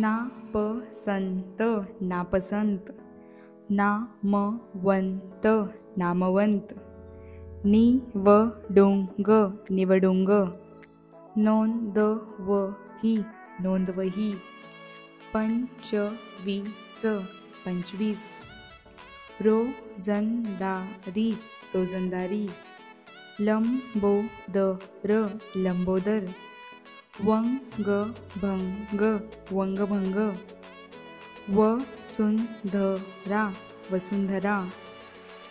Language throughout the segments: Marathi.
नापसंत नापसंत, नामवंत नामवंत, निवडुंग निवडुंग, नोंदवही नोंदवही, पंचवीस पंचवीस, रोजंदारी रोजंदारी, लंबोदर लंबोदर, वंगभंग वंगभंग, वसुंधरा वसुंधरा,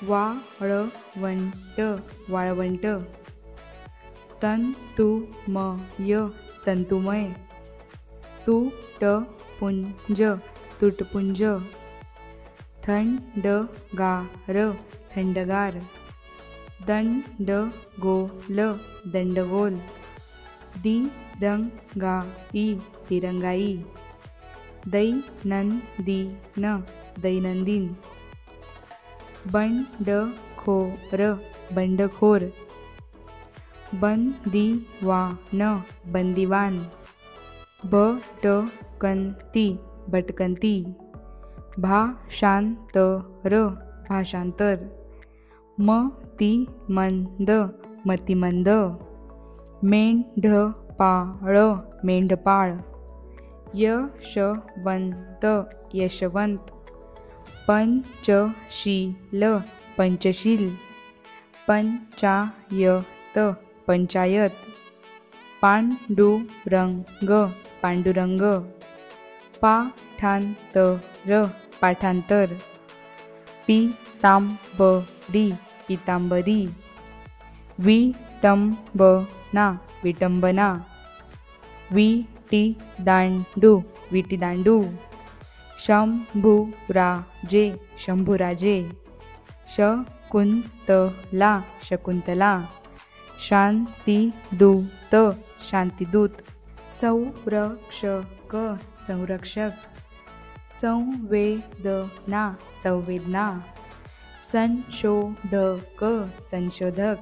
वाळवंट वाळवंट, तंतुमय तंतुमय, तुटपुंज तुटपुंज, थंडगार थंडगार, दंडगोल दंडगोल, दिरंगाई दिरंगाई, दैनंदिन दैनंदिन, बंडखोर बंडखोर, बंदिवान बंदिवान, भटकंती भटकंती, भाषांतर भाषांतर, मतिमंद मतिमंद, मेंढपाळ मेंढपाळ, यशवंत यशवंत, पंचशील पंचशील, पंचायत पंचायत, पांडुरंग पांडुरंग, पाठांतर पाठांतर, पीतांबरी पीतांबरी, विटंबना विटंबना, विटीदांडू विटीदांडू, शंभुराजे शंभुराजे, शकुंतला शकुंतला, शांतिदूत शांतिदूत, संरक्षक संरक्षक, संवेदना संवेदना, संशोधक संशोधक,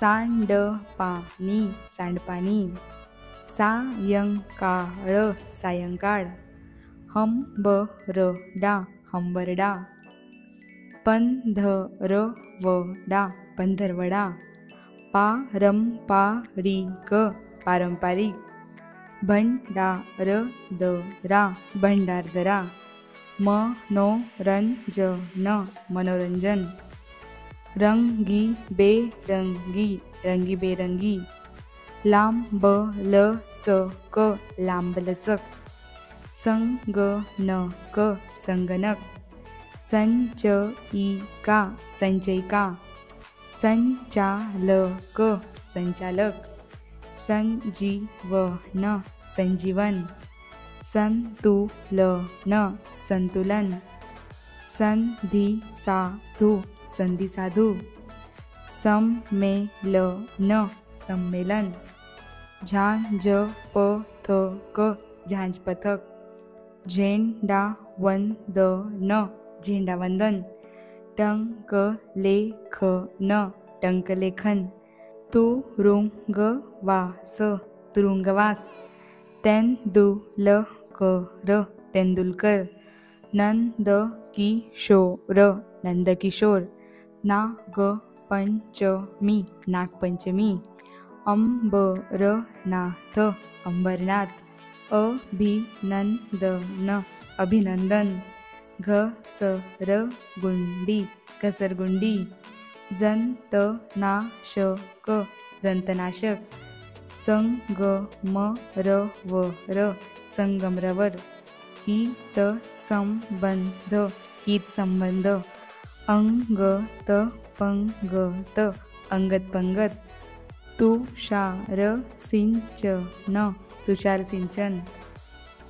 सांडपाणी सांडपाणी, सायंकाळ सायंकाळ, हंबरडा हंबरडा, पंधरवडा पंधरवडा, पारंपारिक पारंपारिक, भंडारदरा भंडारदरा, मनोरंजन मनोरंजन, रंगीबेरंगी रंगीबेरंगी, लांबलचक लांबलचक, संगणक संगणक, संचयिका संचयिका, संचालक संचालक, संजीवन संजीवन, संतुलन संतुलन, संधिसाधू संधिसाधू, सम्मेलन संमेलन, झांजपथक झांजपथक, झेंडावंदन झेंडावंदन, टंकलेखन टंकलेखन, तुरुंगवास तुरुंगवास, तेंदुलकर तेंदुलकर, नंदकिशोर नंदकिशोर, नागपंचमी नागपंचमी, अंबरनाथ अंबरनाथ, अभिनंदन अभिनंदन, घसरगुंडी घसरगुंडी, जंतनाशक जंतनाशक, संगमरवर संगमरवर, हितसंबंध हितसंबंध, अंगत पंगत अंगत पंगत, तुषार सिंचन तुषार सिंचन,